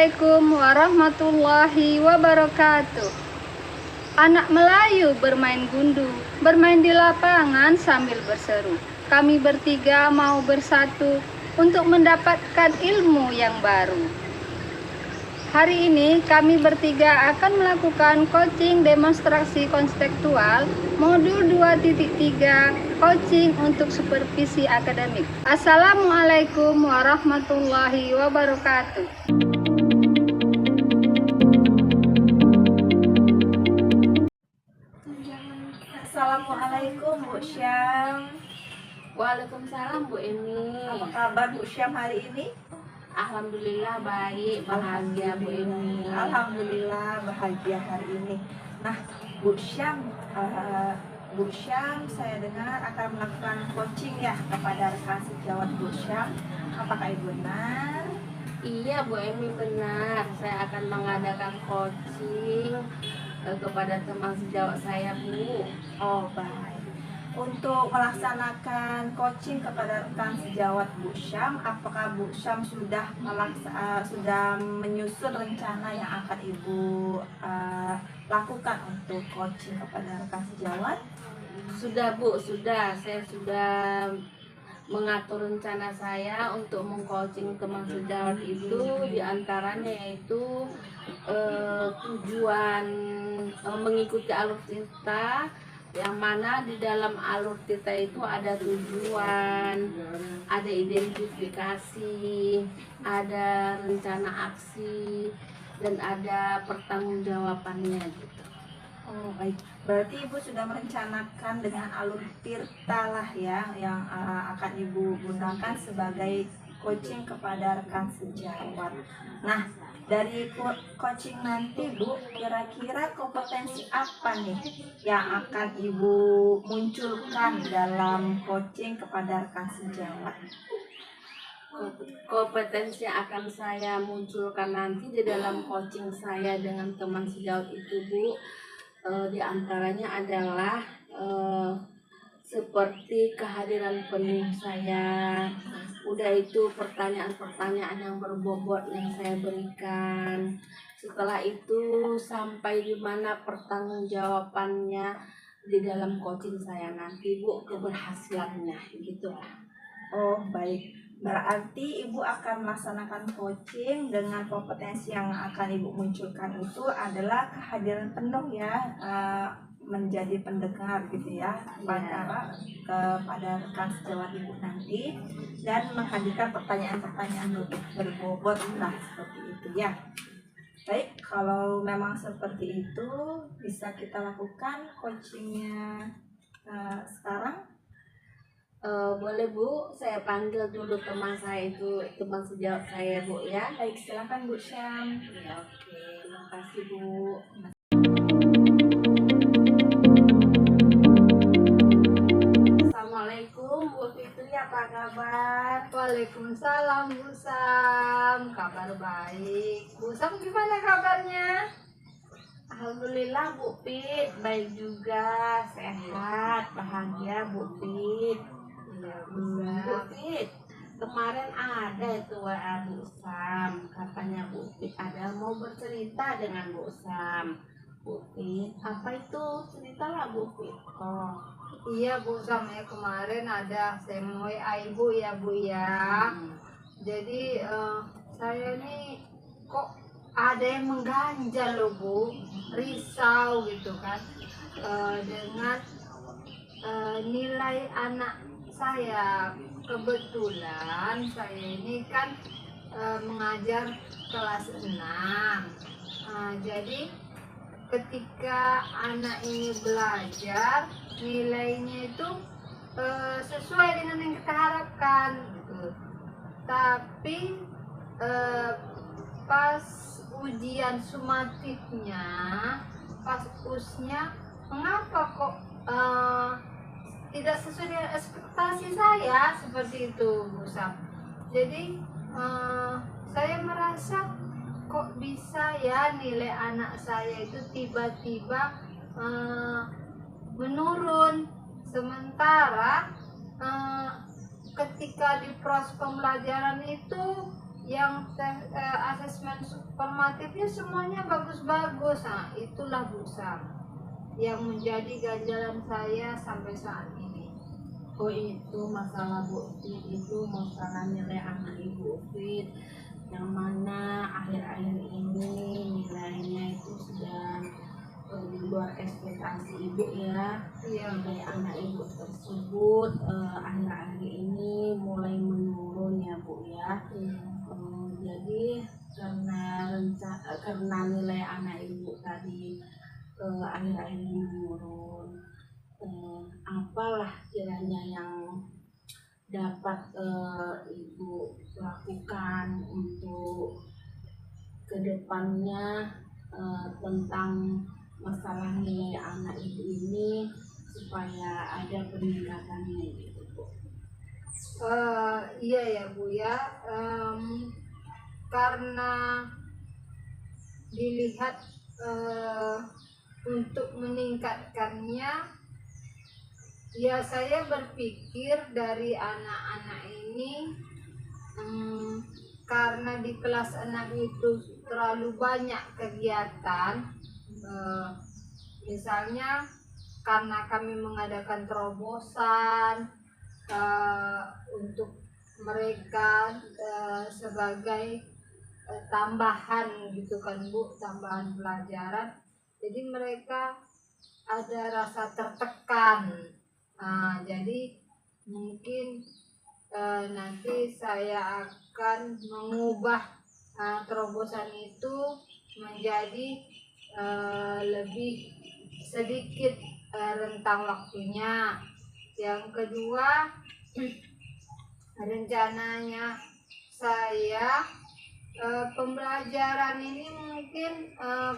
Assalamualaikum warahmatullahi wabarakatuh. Anak Melayu bermain gundu, bermain di lapangan sambil berseru. Kami bertiga mau bersatu untuk mendapatkan ilmu yang baru. Hari ini kami bertiga akan melakukan coaching demonstrasi konstekstual modul 2.3 coaching untuk supervisi akademik. Assalamualaikum warahmatullahi wabarakatuh. Assalamualaikum Bu Syam. Waalaikumsalam Bu Eni. Apa kabar Bu Syam hari ini? Alhamdulillah baik, bahagia Bu Eni. Alhamdulillah bahagia hari ini. Nah Bu Syam, saya dengar akan melakukan coaching ya kepada rekan sejawat Bu Syam. Apakah Ibu benar? Iya Bu Eni benar. Saya akan mengadakan coaching kepada teman sejawat saya Bu. Oh baik. Untuk melaksanakan coaching kepada rekan sejawat Bu Syam, apakah Bu Syam sudah menyusun rencana yang akan Ibu lakukan untuk coaching kepada rekan sejawat? Sudah Bu, sudah. Saya sudah mengatur rencana saya untuk mengcoaching teman sejawat itu, diantaranya yaitu tujuan mengikuti alur cerita, yang mana di dalam alur cerita itu ada tujuan, ada identifikasi, ada rencana aksi, dan ada pertanggungjawabannya gitu. Oh baik, berarti Ibu sudah merencanakan dengan alur tirta lah ya, yang akan Ibu gunakan sebagai coaching kepada rekan sejawat. Nah, dari coaching nanti Bu, kira-kira kompetensi apa nih yang akan Ibu munculkan dalam coaching kepada rekan sejawat? Kompetensi yang akan saya munculkan nanti di dalam coaching saya dengan teman sejawat itu Bu, diantaranya adalah seperti kehadiran penuh saya, udah itu pertanyaan-pertanyaan yang berbobot yang saya berikan. Setelah itu sampai di mana pertanggungjawabannya di dalam coaching saya nanti Bu, keberhasilannya gitu lah. Oh baik, berarti Ibu akan melaksanakan coaching dengan kompetensi yang akan Ibu munculkan itu adalah kehadiran penuh ya, menjadi pendengar gitu ya, kepada rekan sejawat Ibu nanti, dan menghadirkan pertanyaan-pertanyaan berbobot lah seperti itu ya. Baik, kalau memang seperti itu bisa kita lakukan coachingnya sekarang. Boleh Bu, saya panggil dulu teman saya itu, teman sejawat saya Bu ya. Baik, silakan Bu Syam. Ya, oke, terima kasih Bu. Assalamualaikum Bu Fitri, apa kabar? Waalaikumsalam Bu Sam, kabar baik. Bu Sam gimana kabarnya? Alhamdulillah Bu Fit, baik juga, sehat, bahagia Bu Fit. Iya Bu Fit, kemarin ada itu WA Bu Sam, katanya Bu Fit ada mau bercerita dengan Bu Sam. Bu Fit, apa itu? Ceritalah Bu Fit. Oh iya Bu Sam ya, kemarin ada saya WA Ibu ya Bu ya. Jadi saya nih kok ada yang mengganjal loh Bu, risau gitu kan, dengan nilai anak saya. Kebetulan saya ini kan mengajar kelas 6. Jadi ketika anak ini belajar, nilainya itu sesuai dengan yang kita harapkan gitu. Tapi pas ujian sumatifnya, pas usnya, mengapa kok tidak sesuai dengan ekspektasi saya, seperti itu Bu Sam. Jadi saya merasa kok bisa ya nilai anak saya itu tiba-tiba menurun, sementara ketika di proses pembelajaran itu asesmen formatifnya semuanya bagus-bagus. Nah, itulah Bu Sam yang menjadi ganjalan saya sampai saat ini. Oh itu masalah Bu Fit, itu masalah nilai anak Ibu Fit yang mana akhir-akhir ini nilainya itu sudah di luar ekspektasi Ibu ya. Iya. Nilai anak Ibu tersebut akhir-akhir ini mulai menurun ya Bu ya. Jadi karena nilai anak Ibu tadi akhir-akhir ini menurun, apalah kiranya yang dapat Ibu lakukan untuk kedepannya tentang masalah nilai anak Ibu ini supaya ada peningkatannya gitu Bu. Iya ya Bu ya, karena dilihat untuk meningkatkannya, ya saya berpikir dari anak-anak ini, karena di kelas 6 itu terlalu banyak kegiatan, misalnya karena kami mengadakan terobosan untuk mereka sebagai tambahan gitu kan Bu, tambahan pelajaran, jadi mereka ada rasa tertekan. Jadi mungkin nanti saya akan mengubah terobosan itu menjadi lebih sedikit rentang waktunya. Yang kedua, rencananya saya pembelajaran ini mungkin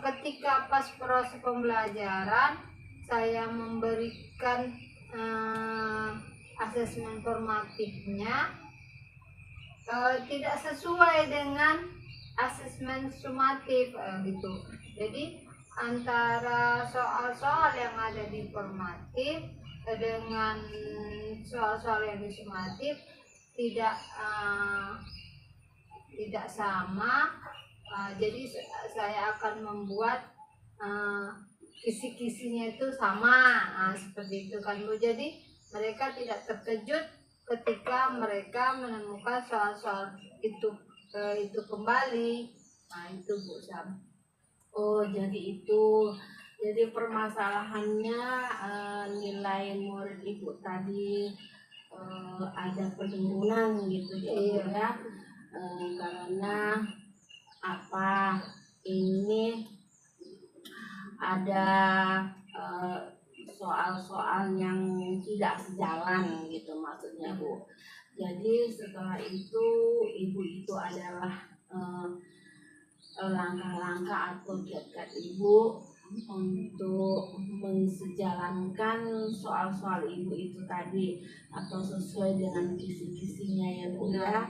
ketika pas proses pembelajaran saya memberikan asesmen formatifnya tidak sesuai dengan asesmen sumatif gitu. Jadi antara soal-soal yang ada di formatif dengan soal-soal yang di sumatif tidak sama. Jadi saya akan membuat kisi-kisinya itu sama, seperti itu kan Bu. Jadi mereka tidak terkejut ketika mereka menemukan soal-soal itu kembali. Itu Bu Sam. Oh jadi permasalahannya nilai murid Ibu tadi ada penurunan gitu ya Bu ya. Karena apa, ini ada soal-soal yang tidak sejalan gitu maksudnya Bu. Jadi setelah itu Ibu itu adalah langkah-langkah atau kiat-kiat Ibu untuk mensejalankan soal-soal Ibu itu tadi atau sesuai dengan kisi-kisinya ya Bu ya.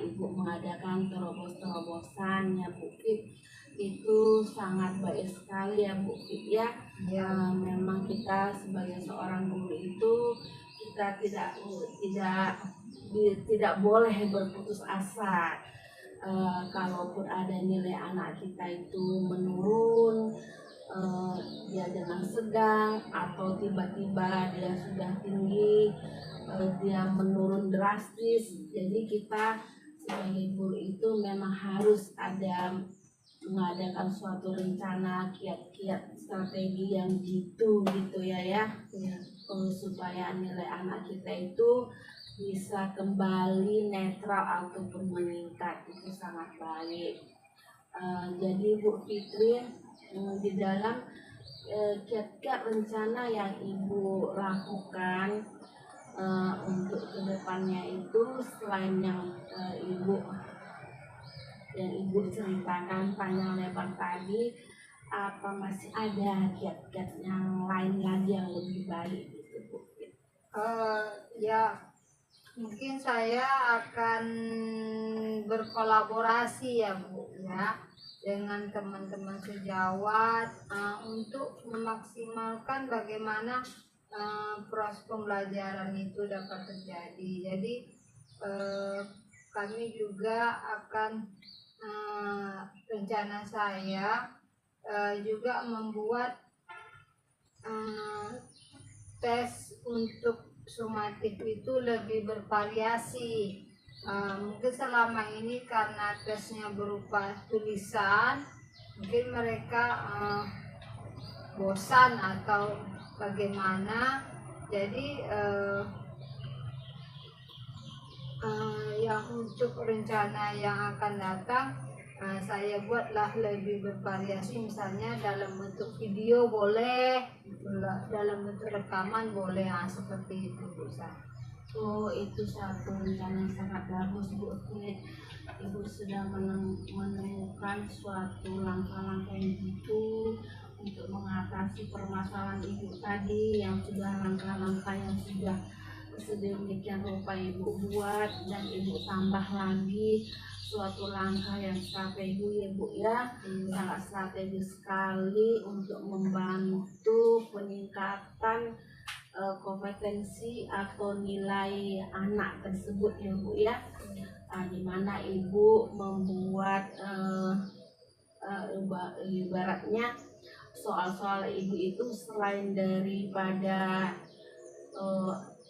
Ibu mengadakan terobosan ya Bu Fit, itu sangat baik sekali ya Bu Fit ya. Memang kita sebagai seorang guru itu kita tidak boleh berputus asa. Kalaupun ada nilai anak kita itu menurun, dia dengan sedang atau tiba-tiba dia sudah tinggi, dia menurun drastis. Jadi kita sebagai guru itu memang harus ada mengadakan suatu rencana, kiat-kiat, strategi yang gitu ya. Supaya nilai anak kita itu bisa kembali netral ataupun meningkat, itu sangat baik. Jadi Bu Fitri, di dalam kiat-kiat rencana yang Ibu lakukan untuk kedepannya itu, selain yang Ibu ceritakan panjang lebar tadi, apa masih ada kiat-kiat yang lain lagi yang lebih baik gitu Bu? Ya mungkin saya akan berkolaborasi ya Bu ya dengan teman-teman sejawat untuk memaksimalkan bagaimana proses pembelajaran itu dapat terjadi. Jadi kami juga akan rencana saya juga membuat tes untuk sumatif itu lebih bervariasi. Mungkin selama ini karena tesnya berupa tulisan, mungkin mereka bosan atau bagaimana. Jadi yang untuk rencana yang akan datang, saya buatlah lebih bervariasi, misalnya dalam bentuk video boleh, dalam bentuk rekaman boleh, seperti itu Bu. Oh, itu satu rencana yang sangat bagus Bu. Ibu sudah menemukan suatu langkah-langkah yang gitu untuk mengatasi permasalahan ibu tadi, yang sudah langkah-langkah yang sudah sedemikian rupa ibu buat, dan ibu tambah lagi suatu langkah yang strategi ya Bu ya. Sangat strategis sekali untuk membantu peningkatan kompetensi atau nilai anak tersebut ya Bu ya. Di mana ibu membuat ibaratnya soal-soal ibu itu selain daripada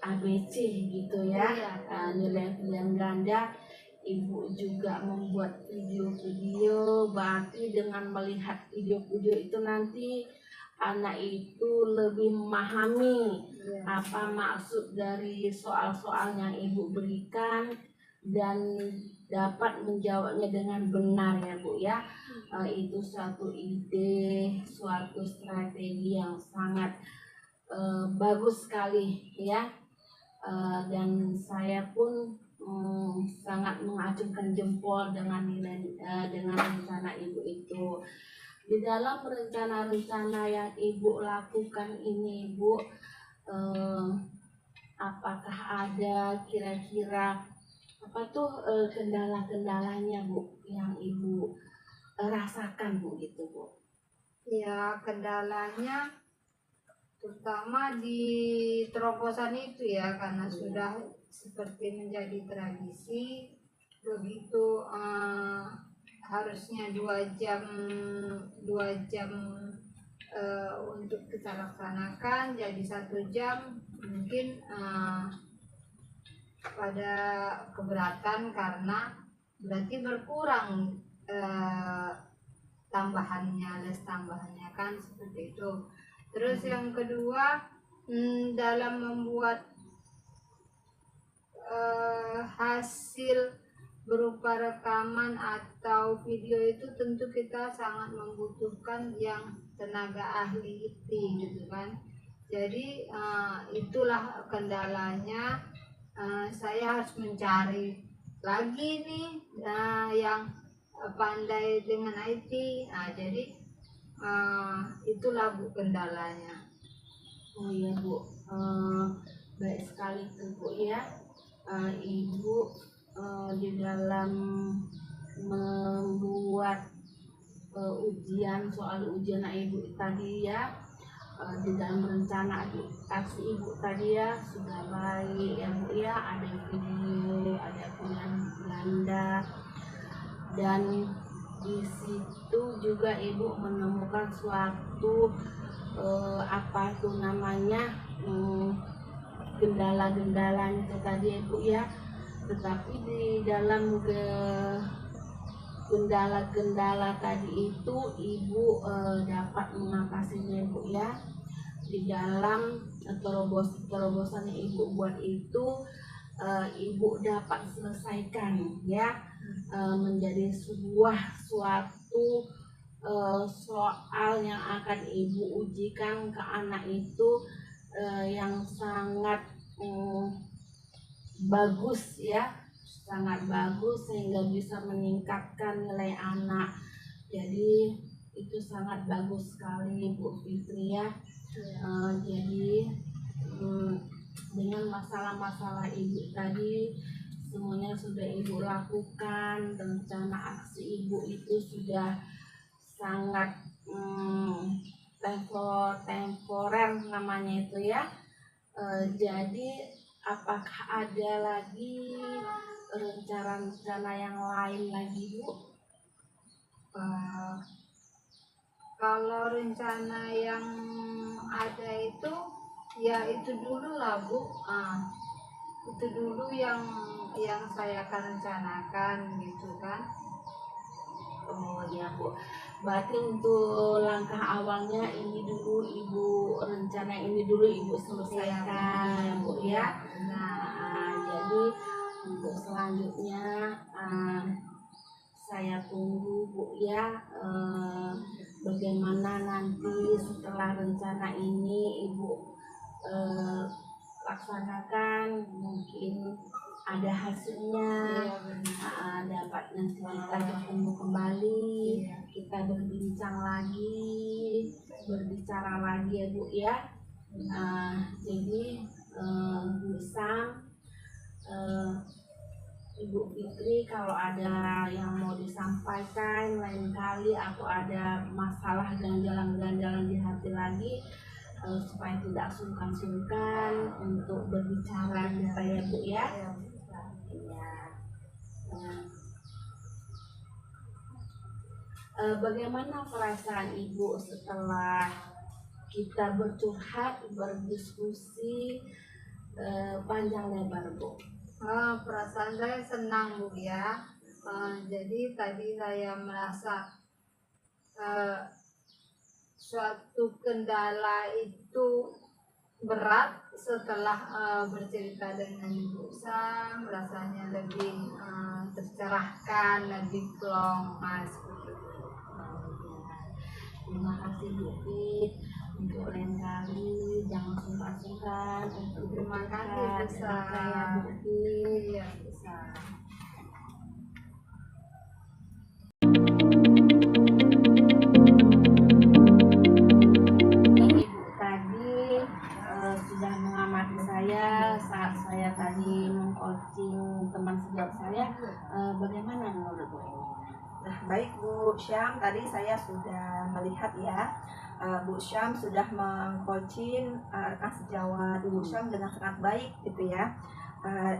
ABC gitu ya, nilai pilihan ganda, ibu juga membuat video-video. Berarti dengan melihat video-video itu nanti anak itu lebih memahami apa maksud dari soal-soal yang ibu berikan dan dapat menjawabnya dengan benar ya Bu ya. Itu suatu ide, suatu strategi yang sangat bagus sekali ya. Dan saya pun sangat mengacungkan jempol dengan rencana ibu itu. Di dalam rencana-rencana yang ibu lakukan ini Bu, apakah ada kira-kira kendala-kendalanya Bu yang ibu rasakan Bu gitu Bu? Ya, kendalanya terutama di terobosan itu ya, karena sudah seperti menjadi tradisi, begitu harusnya 2 jam untuk kita laksanakan jadi 1 jam, mungkin pada keberatan karena berarti berkurang les tambahannya kan, seperti itu. Terus yang kedua, dalam membuat hasil berupa rekaman atau video itu tentu kita sangat membutuhkan yang tenaga ahli IT gitu kan. Jadi itulah kendalanya, saya harus mencari lagi nih yang pandai dengan IT. Jadi itulah Bu kendalanya. Oh iya Bu, baik sekali tuh Bu ya. Ibu di dalam membuat soal ujian ibu tadi ya, di dalam rencana aksi ibu tadi ya sudah baik ya Bu ya. Ada video, ada pilihan ganda, dan di situ juga ibu menemukan suatu kendala-kendalanya itu tadi ibu ya. Tetapi di dalam kendala-kendala tadi itu ibu dapat mengatasinya ibu ya. Di dalam terobosan yang ibu buat itu, ibu dapat selesaikan ya, menjadi suatu soal yang akan ibu ujikan ke anak itu, yang sangat bagus ya, sangat bagus sehingga bisa meningkatkan nilai anak. Jadi itu sangat bagus sekali Bu Fitri ya. Jadi dengan masalah-masalah ibu tadi semuanya sudah ibu lakukan. Rencana aksi ibu itu sudah sangat temporer namanya itu ya. Jadi apakah ada lagi rencana-rencana yang lain lagi Bu? Eh, kalau rencana yang ada itu ya itu dulu lah Bu. Itu dulu yang saya akan rencanakan gitu kan. Oh ya Bu, berarti untuk langkah awalnya ini dulu Ibu, rencana ini dulu Ibu selesaikan Bu ya. Nah, jadi untuk selanjutnya saya tunggu Bu ya, bagaimana nanti setelah rencana ini Ibu laksanakan, mungkin ada hasilnya. Iya benar. Dapat nanti kita ketemu kembali, kita berbicara lagi ya Bu ya. Jadi Bu Sam, Ibu Fitri, kalau ada yang mau disampaikan lain kali atau ada masalah ganjalan-ganjalan di hati lagi, supaya tidak sungkan-sungkan untuk berbicara kita ya Bu ya. Iya. Bagaimana perasaan Ibu setelah kita bercurhat, berdiskusi panjang lebar Bu? Perasaan saya senang Bu ya. Jadi tadi saya merasa suatu kendala itu berat setelah bercerita dengan Ibu Sam, rasanya lebih tercerahkan, lebih plong, seperti itu. Terima kasih Bu Fit. Untuk lain kali jangan sungkan-sungkan untuk Terima kasih Bu Sam. saya Bu Fit. Iya Bu Sam. Ibu tadi sudah mengamati saya saat saya tadi mengcoaching teman sejawat saya. Bagaimana menurut Bu? Nah, baik Bu Syam, tadi saya sudah melihat ya, Bu Syam sudah mengcoaching rekan sejawat Ibu Syam dengan sangat baik gitu ya.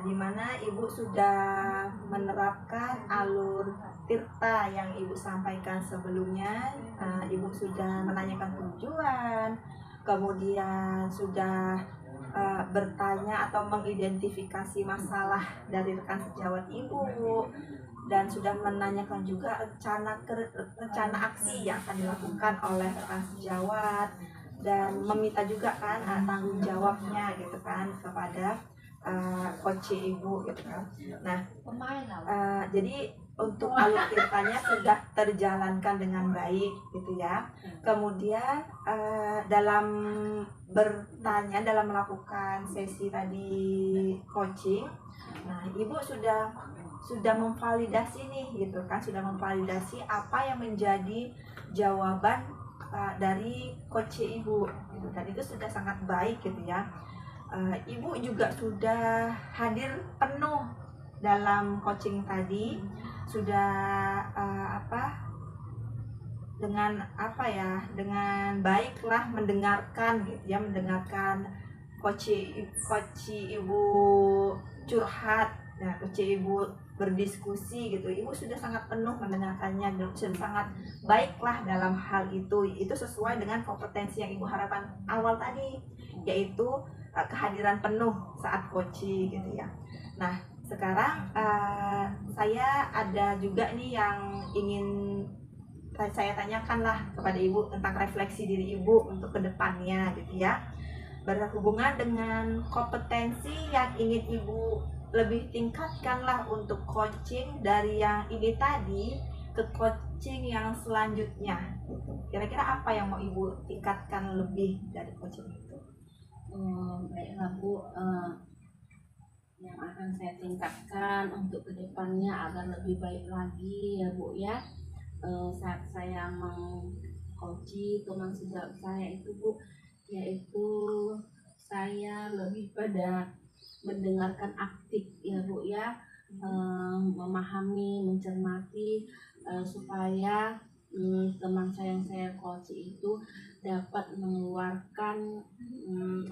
Di mana Ibu sudah menerapkan alur Tirta yang Ibu sampaikan sebelumnya. Ibu sudah menanyakan tujuan, kemudian sudah bertanya atau mengidentifikasi masalah dari rekan sejawat Ibu, dan sudah menanyakan juga rencana aksi yang akan dilakukan oleh rekan sejawat, dan meminta juga kan tanggung jawabnya gitu kan kepada coach Ibu gitu kan. Nah, jadi untuk alur tirtanya sudah terjalankan dengan baik gitu ya. Kemudian dalam bertanya, dalam melakukan sesi tadi coaching, nah Ibu sudah memvalidasi nih gitu kan, sudah memvalidasi apa yang menjadi jawaban dari coach Ibu gitu. Dan itu sudah sangat baik gitu ya. Ibu juga sudah hadir penuh dalam coaching tadi, sudah dengan baiklah mendengarkan gitu ya, mendengarkan coach Ibu curhat. Nah, coach Ibu berdiskusi gitu, Ibu sudah sangat penuh mendengarkannya, sudah sangat baiklah dalam hal itu sesuai dengan kompetensi yang Ibu harapkan awal tadi, yaitu kehadiran penuh saat coaching gitu ya. Nah, sekarang saya ada juga nih yang ingin saya tanyakan lah kepada Ibu tentang refleksi diri Ibu untuk kedepannya gitu ya, berhubungan dengan kompetensi yang ingin Ibu lebih tingkatkan lah untuk coaching dari yang ini tadi ke coaching yang selanjutnya. Kira-kira apa yang mau Ibu tingkatkan lebih dari coaching itu? Baiklah Bu, yang akan saya tingkatkan untuk kedepannya agar lebih baik lagi ya Bu ya. Saat saya mengcoaching teman sejawat saya itu Bu, yaitu saya lebih pada mendengarkan aktif ya Bu ya, memahami, mencermati supaya teman saya yang saya coaching itu dapat mengeluarkan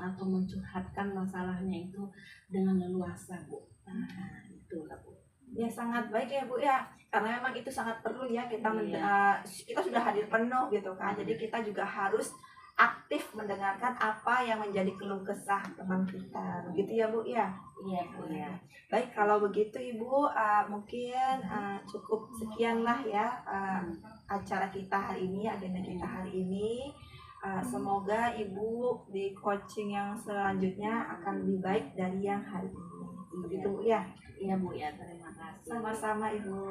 atau mencurhatkan masalahnya itu dengan leluasa Bu. Nah, itulah Bu. Ya sangat baik ya Bu ya, karena memang itu sangat perlu ya kita Iya. kita sudah hadir penuh gitu kan, jadi kita juga harus aktif mendengarkan apa yang menjadi keluh kesah teman kita, begitu ya Bu ya. Iya Bu ya. Baik kalau begitu Ibu, mungkin cukup sekianlah ya acara kita hari ini, agenda kita hari ini. Semoga Ibu di coaching yang selanjutnya akan lebih baik dari yang hari ini. Begitu Bu ya. Iya Bu ya, terima kasih. Sama-sama Ibu.